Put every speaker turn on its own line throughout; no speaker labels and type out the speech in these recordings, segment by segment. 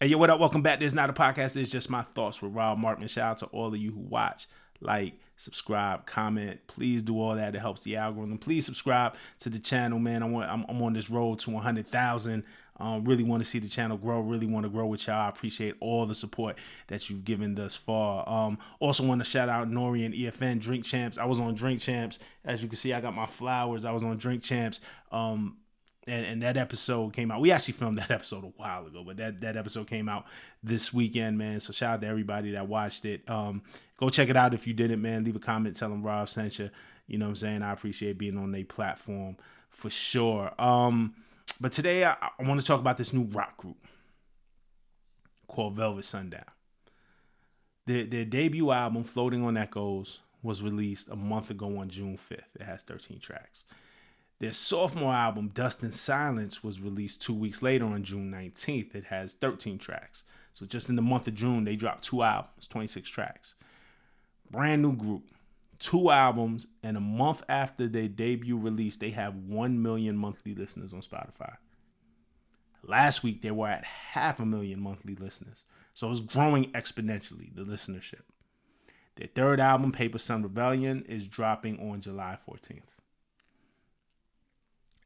Hey, yo, what up? Welcome back. This is not a podcast. It's just my thoughts with Rob Markman. Shout out to all of you who watch, like, subscribe, comment. Please do all that. It helps the algorithm. Please subscribe to the channel, man. I'm on this road to 100,000. Really want to see the channel grow. Really want to grow with y'all. I appreciate all the support that you've given thus far. Also want to shout out Nori and EFN Drink Champs. I was on Drink Champs. As you can see, I got my flowers. I was on Drink Champs. And that episode came out. We actually filmed that episode a while ago, but that episode came out this weekend, man. So shout out to everybody that watched it. Go check it out if you didn't, man. Leave a comment, tell them Rob sent you. You know what I'm saying? I appreciate being on their platform for sure. But today I want to talk about this new rock group called Velvet Sundown. Their debut album, Floating on Echoes, was released a month ago on June 5th. It has 13 tracks. Their sophomore album, Dust in Silence, was released 2 weeks later on June 19th. It has 13 tracks. So just in the month of June, they dropped 2 albums, 26 tracks. Brand new group, 2 albums, and a month after their debut release, they have 1 million monthly listeners on Spotify. Last week, they were at 500,000 monthly listeners. So it's growing exponentially, the listenership. Their third album, Paper Sun Rebellion, is dropping on July 14th.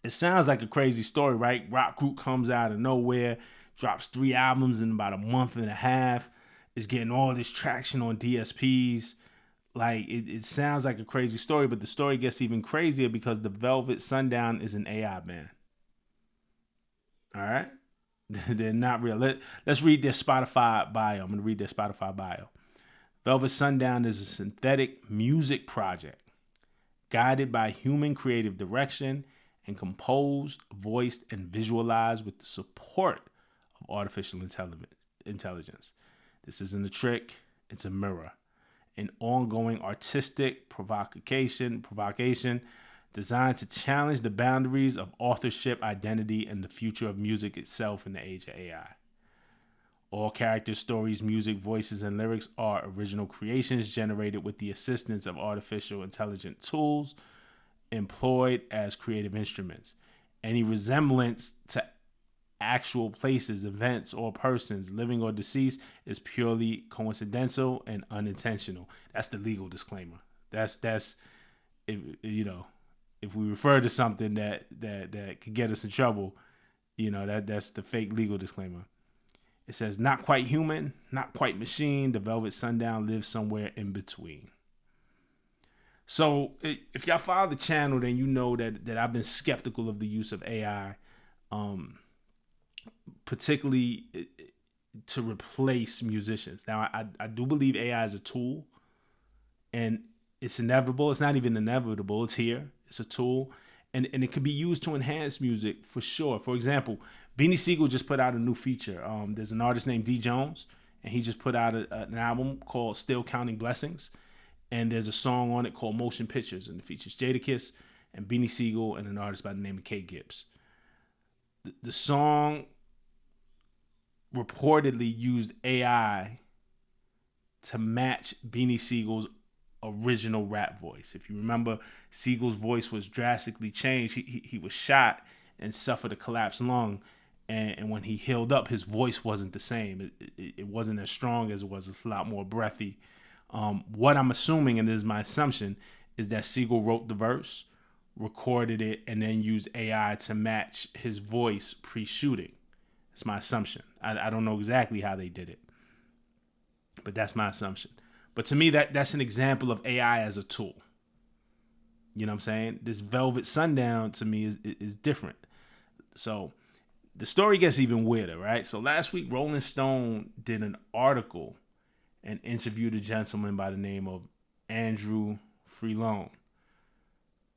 It sounds like a crazy story, right? Rock group comes out of nowhere, drops 3 albums in about a month and a half, is getting all this traction on DSPs. Like, it sounds like a crazy story, but the story gets even crazier because the Velvet Sundown is an AI band. All right? They're not real. Let's read their Spotify bio. I'm going to read their Spotify bio. Velvet Sundown is a synthetic music project guided by human creative direction and composed, voiced, and visualized with the support of artificial intelligence. This isn't a trick, it's a mirror. An ongoing artistic provocation designed to challenge the boundaries of authorship, identity, and the future of music itself in the age of AI. All characters, stories, music, voices, and lyrics are original creations generated with the assistance of artificial intelligent tools employed as creative instruments. Any resemblance to actual places, events, or persons, living or deceased, is purely coincidental and unintentional. That's the legal disclaimer. That's if we refer to something that could get us in trouble, that's the fake legal disclaimer. It says, not quite human, not quite machine. The Velvet Sundown lives somewhere in between. So if y'all follow the channel, then you know that I've been skeptical of the use of AI, particularly to replace musicians. Now, I do believe AI is a tool, and it's inevitable. It's not even inevitable. It's here. It's a tool, and it can be used to enhance music for sure. For example, Beanie Sigel just put out a new feature. There's an artist named D. Jones, and he just put out an album called Still Counting Blessings. And there's a song on it called Motion Pictures, and it features Jadakiss and Beanie Sigel and an artist by the name of Kay Gibbs. The song reportedly used AI to match Beanie Siegel's original rap voice. If you remember, Siegel's voice was drastically changed. He was shot and suffered a collapsed lung. And when he healed up, his voice wasn't the same. It wasn't as strong as it was. It's a lot more breathy. What I'm assuming, and this is my assumption, is that Siegel wrote the verse, recorded it, and then used AI to match his voice pre-shooting. That's my assumption. I don't know exactly how they did it, but that's my assumption. But to me, that's an example of AI as a tool. You know what I'm saying? This Velvet Sundown to me is different. So the story gets even weirder, right? So last week, Rolling Stone did an article and interviewed a gentleman by the name of Andrew Freelone.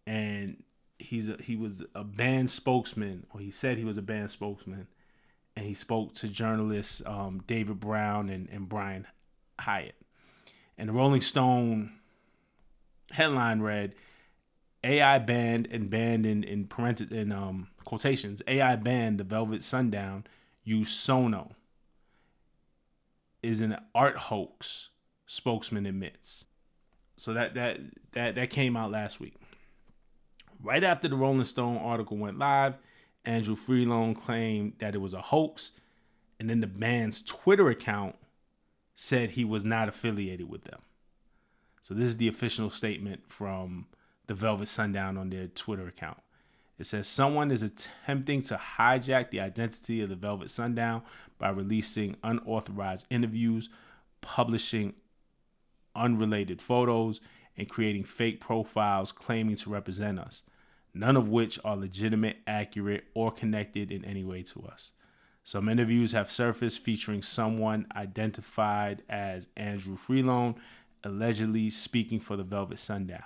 And he was a band spokesman, or he said he was a band spokesman, and he spoke to journalists David Brown and Brian Hyatt. And the Rolling Stone headline read, AI banned in quotations, AI banned the Velvet Sundown, use Sono. Is an art hoax, spokesman admits. So that came out last week. Right after the Rolling Stone article went live, Andrew Freelone claimed that it was a hoax And then the band's Twitter account said he was not affiliated with them. So this is the official statement from the Velvet Sundown on their Twitter account. It says, someone is attempting to hijack the identity of the Velvet Sundown by releasing unauthorized interviews, publishing unrelated photos, and creating fake profiles claiming to represent us, none of which are legitimate, accurate, or connected in any way to us. Some interviews have surfaced featuring someone identified as Andrew Freelone, allegedly speaking for the Velvet Sundown.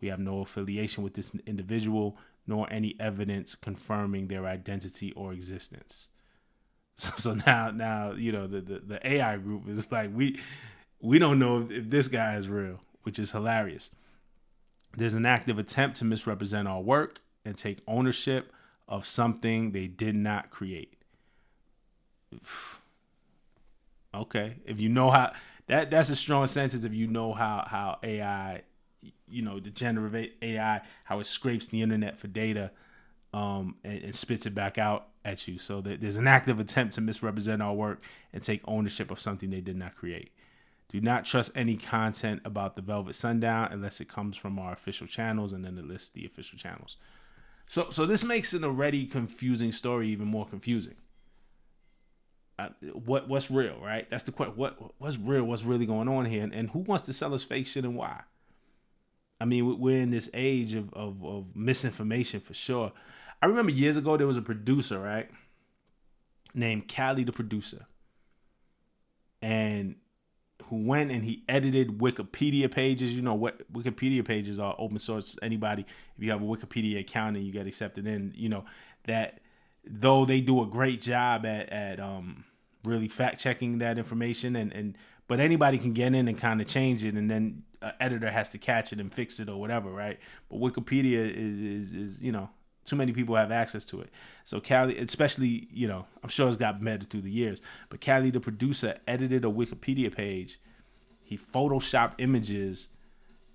We have no affiliation with this individual, nor any evidence confirming their identity or existence. So now you know the AI group is like, we don't know if this guy is real, which is hilarious. There's an active attempt to misrepresent our work and take ownership of something they did not create. Okay, if you know how that's a strong sentence. If you know how AI, you know, the generative AI, how it scrapes the internet for data, and spits it back out at you. So there's an active attempt to misrepresent our work and take ownership of something they did not create. Do not trust any content about the Velvet Sundown unless it comes from our official channels, and then it lists the official channels. So this makes an already confusing story even more confusing. What's real, right? That's the question. What's real? What's really going on here? And who wants to sell us fake shit and why? I mean, we're in this age of misinformation for sure. I remember years ago there was a producer, right, named Cali the Producer, and who went and he edited Wikipedia pages. You know what Wikipedia pages are, open source. Anybody, if you have a Wikipedia account and you get accepted in, you know that though they do a great job at really fact checking that information, but anybody can get in and kind of change it, and then an editor has to catch it and fix it or whatever, right? But Wikipedia is you know, too many people have access to it. So Cali, especially, you know, I'm sure it's got better through the years, but Cali the Producer edited a Wikipedia page. He photoshopped images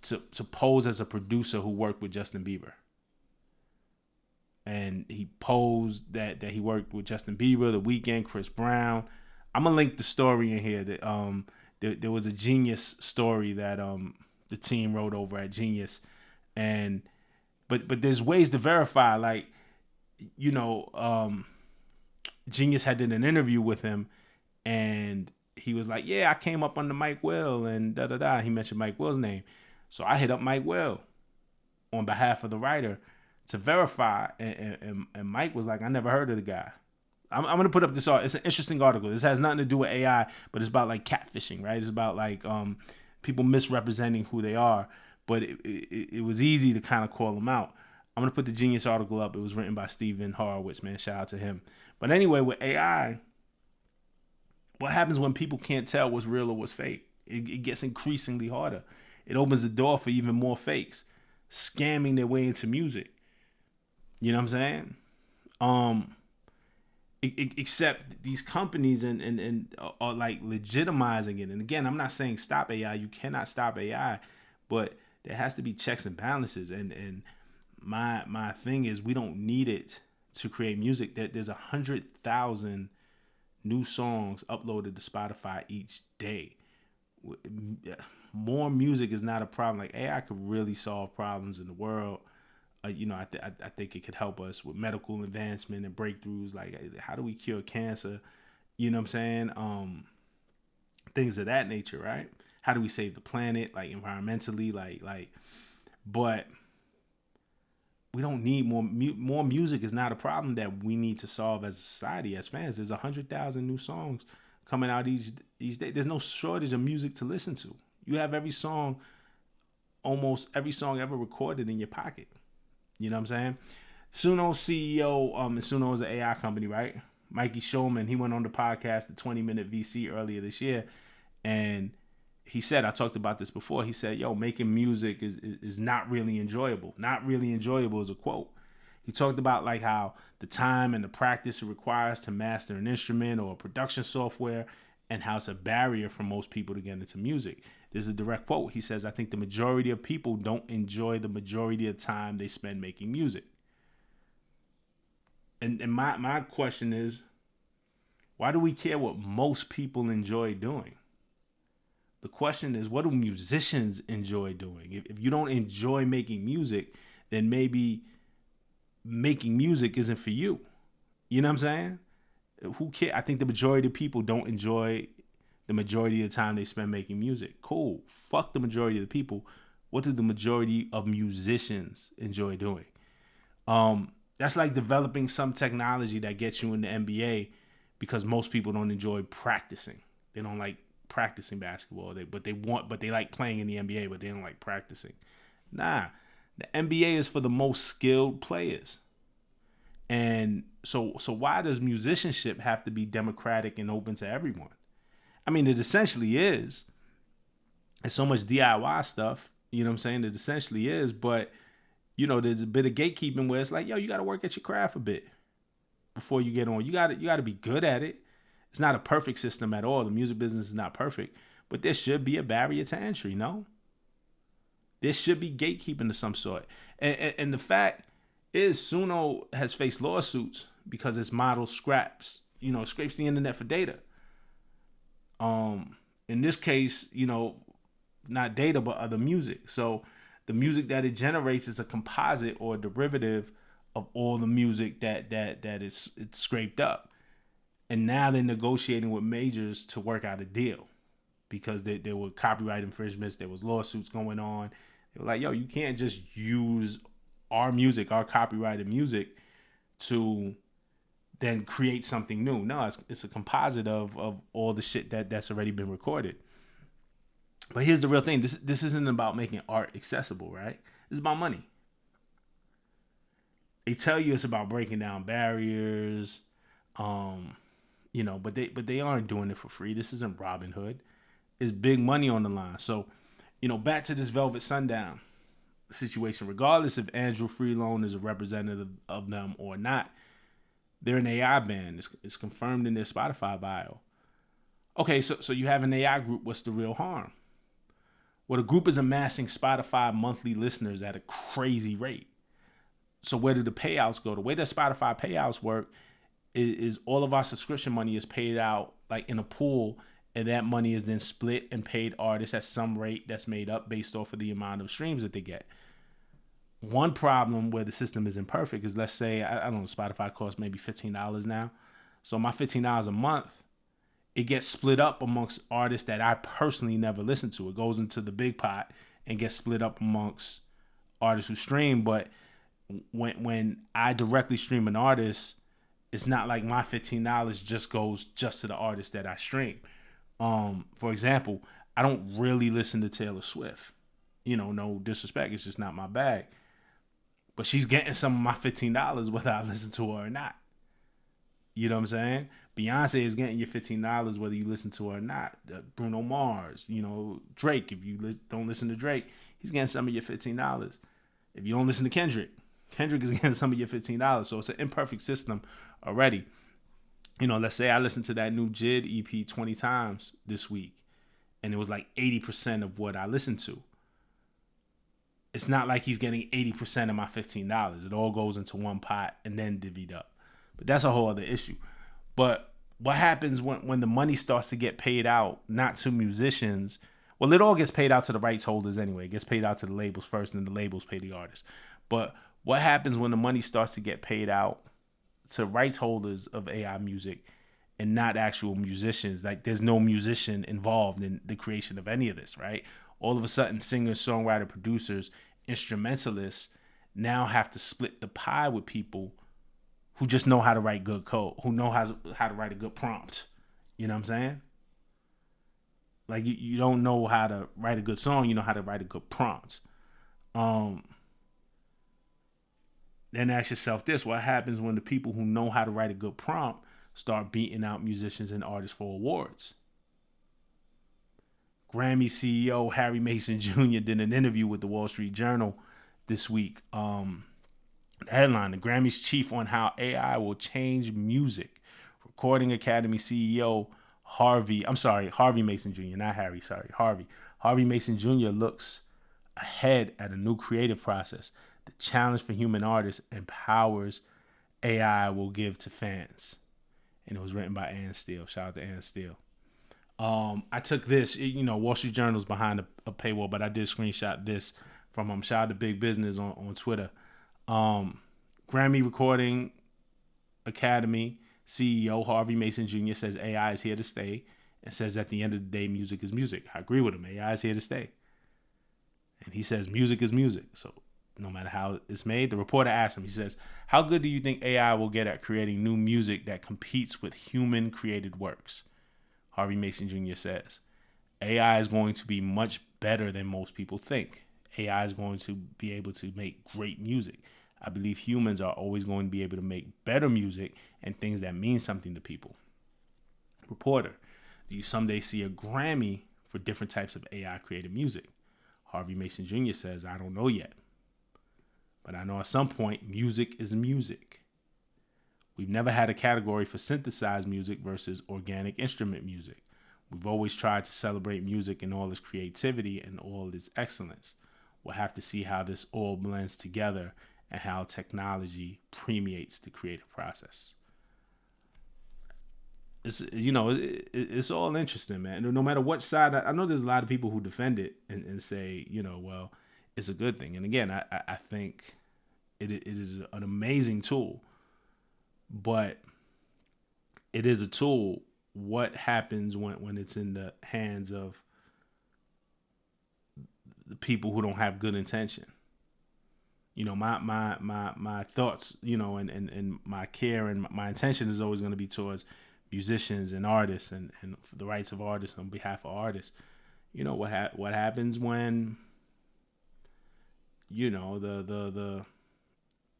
to pose as a producer who worked with Justin Bieber. And he posed that he worked with Justin Bieber, The Weeknd, Chris Brown. I'm gonna link the story in here. That there was a Genius story that the team wrote over at Genius, and but there's ways to verify. Like, you know, Genius had did an interview with him, and he was like, "Yeah, I came up under Mike Will and da da da." He mentioned Mike Will's name, so I hit up Mike Will on behalf of the writer to verify, and Mike was like, "I never heard of the guy." I'm gonna put up this article. It's an interesting article. This has nothing to do with AI, but it's about like catfishing, right? It's about like people misrepresenting who they are. But it was easy to kind of call them out. I'm gonna put the Genius article up. It was written by Stephen Horowitz, man. Shout out to him. But anyway, with AI, what happens when people can't tell what's real or what's fake? It gets increasingly harder. It opens the door for even more fakes scamming their way into music. You know what I'm saying? Except these companies and are like legitimizing it. And again, I'm not saying stop AI. You cannot stop AI, but there has to be checks and balances. And my thing is, we don't need it to create music. That there's 100,000 new songs uploaded to Spotify each day. More music is not a problem. Like, AI could really solve problems in the world. You know, I think it could help us with medical advancement and breakthroughs. Like, how do we cure cancer? You know what I'm saying? Things of that nature, right? How do we save the planet, like environmentally, like. But we don't need more music. Is not a problem that we need to solve as a society, as fans. There's 100,000 new songs coming out each day. There's no shortage of music to listen to. You have almost every song ever recorded in your pocket. You know what I'm saying? Suno's CEO, and Suno is an AI company, right? Mikey Showman, he went on the podcast, the 20-minute VC, earlier this year, and he said, I talked about this before, he said, yo, making music is not really enjoyable. Not really enjoyable is a quote. He talked about like how the time and the practice it requires to master an instrument or production software, and how it's a barrier for most people to get into music. There's a direct quote. He says, I think the majority of people don't enjoy the majority of time they spend making music. And my question is, Why do we care what most people enjoy doing? The question is, what do musicians enjoy doing? If you don't enjoy making music, then maybe making music isn't for you. You know what I'm saying? Who cares? I think the majority of people don't enjoy the majority of the time they spend making music. Cool. Fuck the majority of the people. What do the majority of musicians enjoy doing? That's like developing some technology that gets you in the NBA because most people don't enjoy practicing. They don't like practicing basketball. But they like playing in the NBA, but they don't like practicing. Nah, the NBA is for the most skilled players. And so why does musicianship have to be democratic and open to everyone? I mean, it essentially is. It's so much DIY stuff, you know what I'm saying? It essentially is, but you know, there's a bit of gatekeeping where it's like, yo, you got to work at your craft a bit before you get on. You got to be good at it. It's not a perfect system at all. The music business is not perfect, but there should be a barrier to entry, no? There should be gatekeeping of some sort. And the fact is Suno has faced lawsuits because its model scraps the internet for data. In this case, not data, but other music. So the music that it generates is a composite or a derivative of all the music that it's scraped up. And now they're negotiating with majors to work out a deal because there were copyright infringements. There was lawsuits going on. They were like, yo, you can't just use our music, our copyrighted music, to then create something new. No, it's a composite of all the shit that's already been recorded. But here's the real thing. This isn't about making art accessible, right? It's about money. They tell you it's about breaking down barriers, but they aren't doing it for free. This isn't Robin Hood. It's big money on the line. So, back to this Velvet Sundown situation. Regardless if Andrew Freelone is a representative of them or not, they're an AI band. It's confirmed in their Spotify bio. Okay, so you have an AI group. What's the real harm? Well, the group is amassing Spotify monthly listeners at a crazy rate. So where do the payouts go? The way that Spotify payouts work is all of our subscription money is paid out like in a pool, and that money is then split and paid artists at some rate that's made up based off of the amount of streams that they get. One problem where the system is imperfect is, let's say, I don't know, Spotify costs maybe $15 now. So my $15 a month, it gets split up amongst artists that I personally never listen to. It goes into the big pot and gets split up amongst artists who stream. But when I directly stream an artist, it's not like my $15 just goes just to the artist that I stream. For example, I don't really listen to Taylor Swift. No disrespect, it's just not my bag. But she's getting some of my $15 whether I listen to her or not. You know what I'm saying? Beyonce is getting your $15 whether you listen to her or not. Bruno Mars, Drake. If you don't listen to Drake, he's getting some of your $15. If you don't listen to Kendrick is getting some of your $15. So it's an imperfect system already. Let's say I listened to that new JID EP 20 times this week, and it was like 80% of what I listened to. It's not like he's getting 80% of my $15. It all goes into one pot and then divvied up. But that's a whole other issue. But what happens when the money starts to get paid out, not to musicians? Well, it all gets paid out to the rights holders anyway. It gets paid out to the labels first, and then the labels pay the artists. But what happens when the money starts to get paid out to rights holders of AI music and not actual musicians? Like, there's no musician involved in the creation of any of this, right? All of a sudden, singers, songwriters, producers, instrumentalists now have to split the pie with people who just know how to write good code, who know how to write a good prompt. You know what I'm saying? Like, you don't know how to write a good song, you know how to write a good prompt. Then ask yourself this: what happens when the people who know how to write a good prompt start beating out musicians and artists for awards? Grammy CEO Harry Mason Jr. did an interview with the Wall Street Journal this week. The headline: the Grammys chief on how AI will change music. Recording Academy CEO Harvey Mason Jr., not Harry, sorry, Harvey. Harvey Mason Jr. looks ahead at a new creative process. The challenge for human artists empowers AI will give to fans. and it was written by Ann Steele. Shout out to Ann Steele. I took this, Wall Street Journal's behind a paywall, but I did screenshot this from shout out to Big Business on Twitter. Grammy Recording Academy CEO Harvey Mason Jr. says AI is here to stay, and says at the end of the day, music is music. I agree with him. AI is here to stay. And he says music is music. So no matter how it's made, the reporter asked him, he says, how good do you think AI will get at creating new music that competes with human created works? Harvey Mason Jr. says, AI is going to be much better than most people think. AI is going to be able to make great music. I believe humans are always going to be able to make better music and things that mean something to people. Reporter, do you someday see a Grammy for different types of AI created music? Harvey Mason Jr. says, I don't know yet. But I know at some point, music is music. We've never had a category for synthesized music versus organic instrument music. We've always tried to celebrate music in all its creativity and all its excellence. We'll have to see how this all blends together and how technology permeates the creative process. It's all interesting, man. No matter what side, I know there's a lot of people who defend it and say, well, it's a good thing. And again, I think it is an amazing tool, but it is a tool. What happens when it's in the hands of the people who don't have good intention? My thoughts, and my care and my intention is always going to be towards musicians and artists and for the rights of artists on behalf of artists. What happens when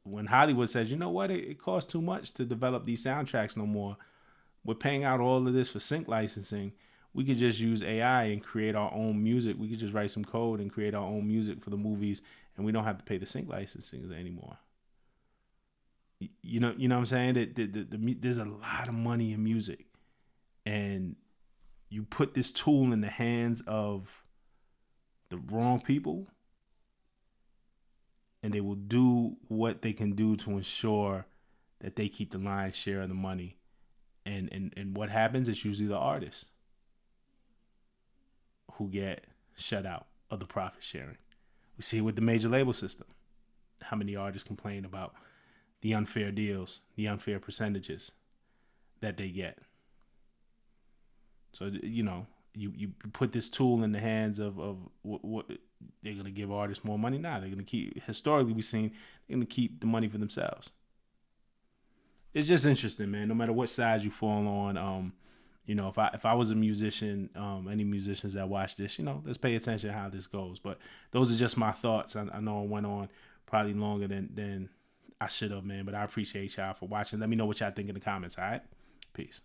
when Hollywood says, it costs too much to develop these soundtracks no more. We're paying out all of this for sync licensing. We could just use AI and create our own music. We could just write some code and create our own music for the movies, and we don't have to pay the sync licensing anymore. You know what I'm saying? There's a lot of money in music, and you put this tool in the hands of the wrong people, and they will do what they can do to ensure that they keep the lion's share of the money. And what happens is usually the artists who get shut out of the profit sharing. We see it with the major label system. How many artists complain about the unfair deals, the unfair percentages that they get? So, you put this tool in the hands of what they're going to give artists more money. Now they're going to keep, historically we've seen, they're going to keep the money for themselves. It's just interesting, man. No matter what side you fall on, if I was a musician, any musicians that watch this, let's pay attention to how this goes. But those are just my thoughts. I know I went on probably longer than I should have, man. But I appreciate y'all for watching. Let me know what y'all think in the comments, all right? Peace.